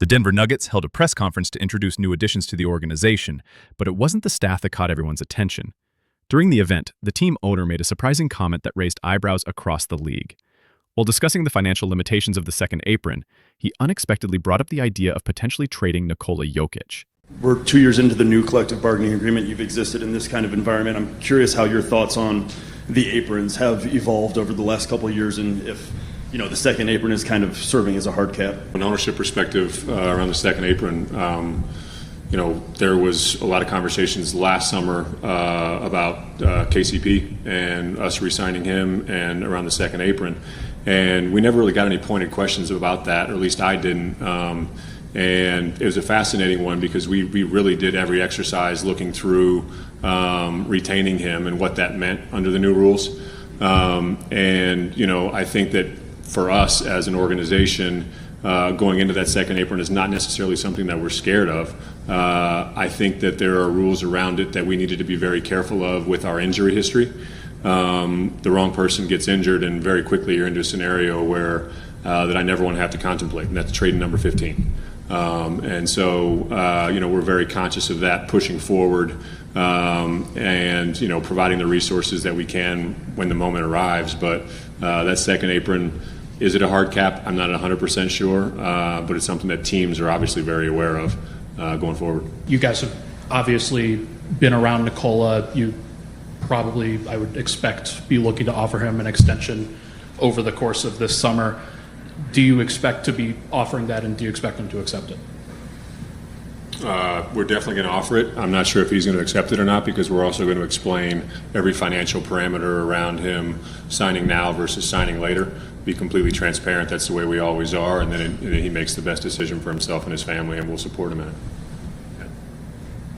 The Denver Nuggets held a press conference to introduce new additions to the organization, but it wasn't the staff that caught everyone's attention. During the event, the team owner made a surprising comment that raised eyebrows across the league. While discussing the financial limitations of the second apron, he unexpectedly brought up the idea of potentially trading Nikola Jokic. We're 2 years into the new collective bargaining agreement. You've existed in this kind of environment. I'm curious how your thoughts on the aprons have evolved over the last couple of years, and if the second apron is kind of serving as a hard cap. An ownership perspective around the second apron, there was a lot of conversations last summer about KCP and us re-signing him and around the second apron. And we never really got any pointed questions about that, or at least I didn't. And it was a fascinating one because we really did every exercise looking through retaining him and what that meant under the new rules. I think that for us as an organization, going into that second apron is not necessarily something that we're scared of. I think that there are rules around it that we needed to be very careful of with our injury history. The wrong person gets injured, and very quickly you're into a scenario where that I never want to have to contemplate, and that's trade number 15. We're very conscious of that pushing forward, and providing the resources that we can when the moment arrives. But that second apron, is it a hard cap? I'm not 100% sure, but it's something that teams are obviously very aware of going forward. You guys have obviously been around Nikola. You probably, I would expect, be looking to offer him an extension over the course of this summer. Do you expect to be offering that, and do you expect him to accept it? We're definitely going to offer it. I'm not sure if he's going to accept it or not, because we're also going to explain every financial parameter around him signing now versus signing later. Be completely transparent. That's the way we always are, and then he makes the best decision for himself and his family, and we'll support him in it.